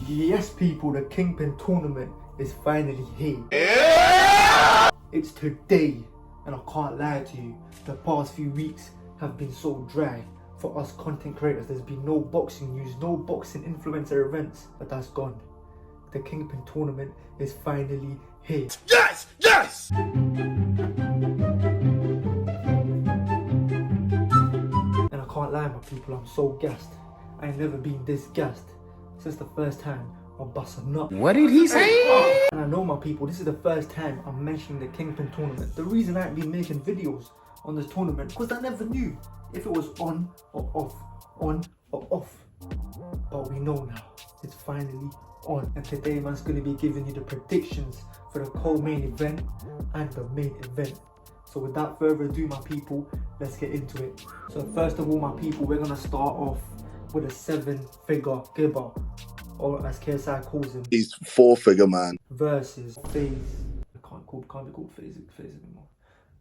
Yes, people, the Kingpyn tournament is finally here. Yeah! It's today, and I can't lie to you, the past few weeks have been so dry for us content creators. There's been no boxing news, no boxing influencer events, but that's gone. The Kingpyn tournament is finally here. Yes! Yes! And I can't lie, my people, I'm so gassed. I ain't never been this gassed since the first time I bust a nut. What did he say? And I know, my people, this is the first time I'm mentioning the Kingpyn tournament. The reason I ain't been making videos on this tournament, because I never knew if it was on or off, on or off. But we know now, it's finally on. And today man's going to be giving you the predictions for the co-main event and the main event. So without further ado, my people, let's get into it. So first of all, my people, we're going to start off with a 7-figure gibber, or as KSI calls him, He's 4-figure man. versus FaZe. Can't be called FaZe anymore.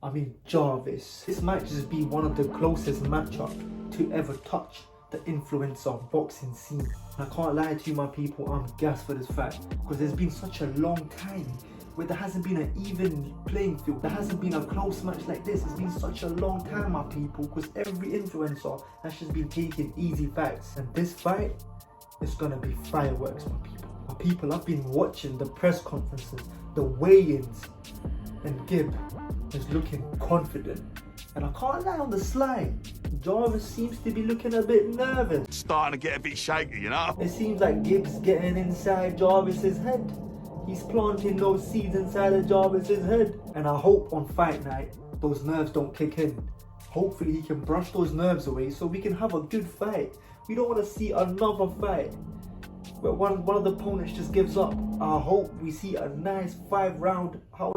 I mean Jarvis. This might just be one of the closest matchup to ever touch the influencer boxing scene. And I can't lie to you, my people, I'm gassed for this fight because there's been such a long time where there hasn't been an even playing field. There hasn't been a close match like this. It's been such a long time, my people, because every influencer has just been taking easy fights. And this fight is gonna be fireworks, my people. My people, I've been watching the press conferences, the weigh-ins, and Gib is looking confident. And I can't lie, on the sly, Jarvis seems to be looking a bit nervous. Starting to get a bit shaky, you know? It seems like Gib's getting inside Jarvis's head. He's planting those seeds inside of Jarvis's head. And I hope on fight night, those nerves don't kick in. Hopefully he can brush those nerves away so we can have a good fight. We don't want to see another fight where one of the opponents just gives up. I hope we see a nice 5-round, how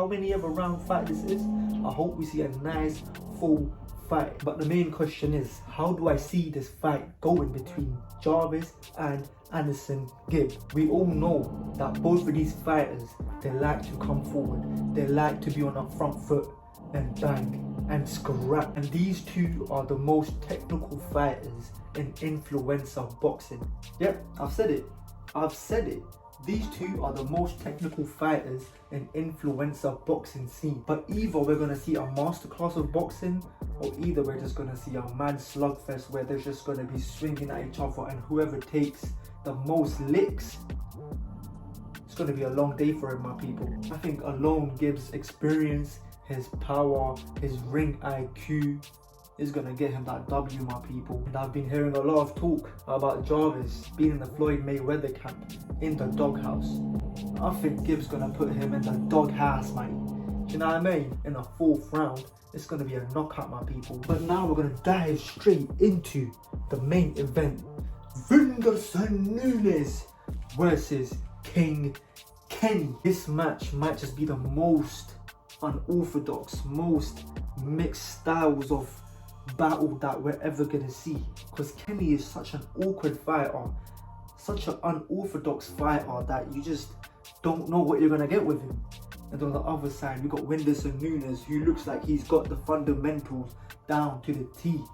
many ever round fight this is. I hope we see a nice full fight. But the main question is, how do I see this fight going between Jarvis and anesonGib? We all know that both of these fighters, they like to come forward. They like to be on the front foot and bang and scrap. And these two are the most technical fighters in influencer boxing. Yep, I've said it. These two are the most technical fighters in influencer boxing scene. But either we're gonna see a masterclass of boxing, or either we're just gonna see a mad slugfest where they're just gonna be swinging at each other, and whoever takes the most licks, it's gonna be a long day for him, my people. I think alone Gib's experience, his power, his ring IQ is gonna get him that W, my people. And I've been hearing a lot of talk about Jarvis being in the Floyd Mayweather camp in the doghouse. I think Gib's gonna put him in the doghouse, mate. Do you know what I mean? In the 4th round, it's gonna be a knockout, my people. But now we're gonna dive straight into the main event. Windersson Nunes versus KingKenny. This match might just be the most unorthodox, most mixed styles of battle that we're ever gonna see, because Kenny is such an awkward fighter, such an unorthodox fighter that you just don't know what you're gonna get with him. And on the other side, we got windersson Nunes, who looks like he's got the fundamentals down to the T.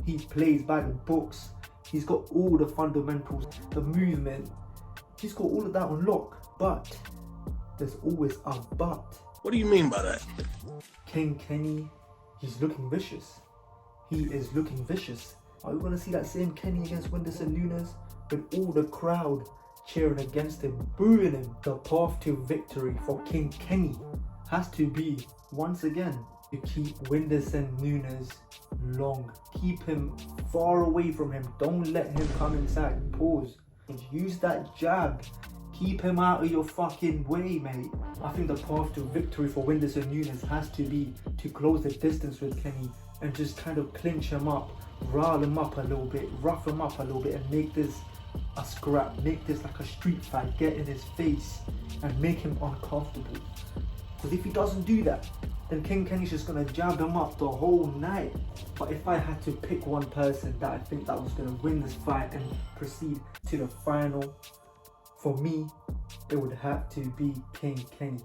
He plays by the books. He's got all the fundamentals, the movement. He's got all of that on lock. But there's always a but. What do you mean by that? KingKenny, he's looking vicious. He is looking vicious. Are we going to see that same Kenny against windersson Nunes with all the crowd cheering against him, booing him? The path to victory for KingKenny has to be, once again, to keep windersson Nunes long. Keep him far away from him. Don't let him come inside. Pause. Use that jab. Keep him out of your fucking way, mate. I think the path to victory for windersson Nunes has to be to close the distance with Kenny and just kind of clinch him up, rile him up a little bit, rough him up a little bit, and make this a scrap, make this like a street fight, get in his face and make him uncomfortable. Because if he doesn't do that, then KingKenny's just gonna jab him up the whole night. But if I had to pick one person that I think that was gonna win this fight and proceed to the final, for me, it would have to be KingKenny.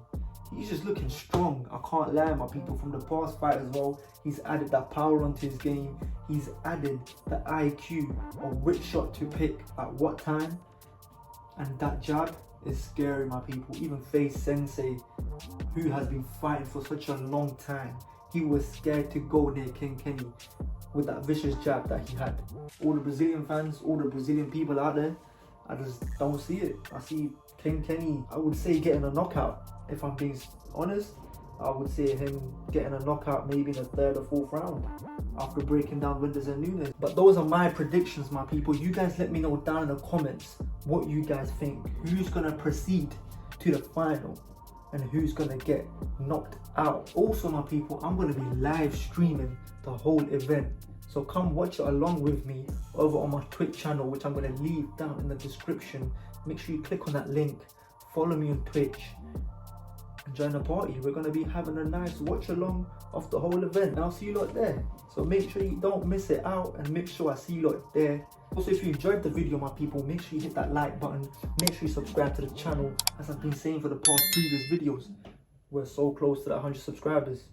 He's just looking strong. I can't lie, my people. From the past fight as well, he's added that power onto his game. He's added the IQ of which shot to pick at what time. And that jab is scary, my people. Even Face Sensei, who has been fighting for such a long time, he was scared to go near KingKenny with that vicious jab that he had. All the Brazilian fans, all the Brazilian people out there, I just don't see it. I see KingKenny, I would say, getting a knockout. If I'm being honest, I would say him getting a knockout maybe in the 3rd or 4th round after breaking down Windersson and Nunes. But those are my predictions, my people. You guys let me know down in the comments what you guys think. Who's gonna proceed to the final and who's gonna get knocked out. Also, my people, I'm gonna be live streaming the whole event. So come watch it along with me over on my Twitch channel, which I'm gonna leave down in the description. Make sure you click on that link, follow me on Twitch, and join the party. We're gonna be having a nice watch along of the whole event, and I'll see you lot there. So make sure you don't miss it out, and make sure I see you lot there. Also, if you enjoyed the video, my people, make sure you hit that like button. Make sure you subscribe to the channel, as I've been saying for the past previous videos. We're so close to that 100 subscribers.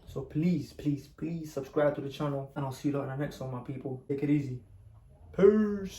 So please, please, please subscribe to the channel, and I'll see you lot in the next one, my people. Take it easy. Peace.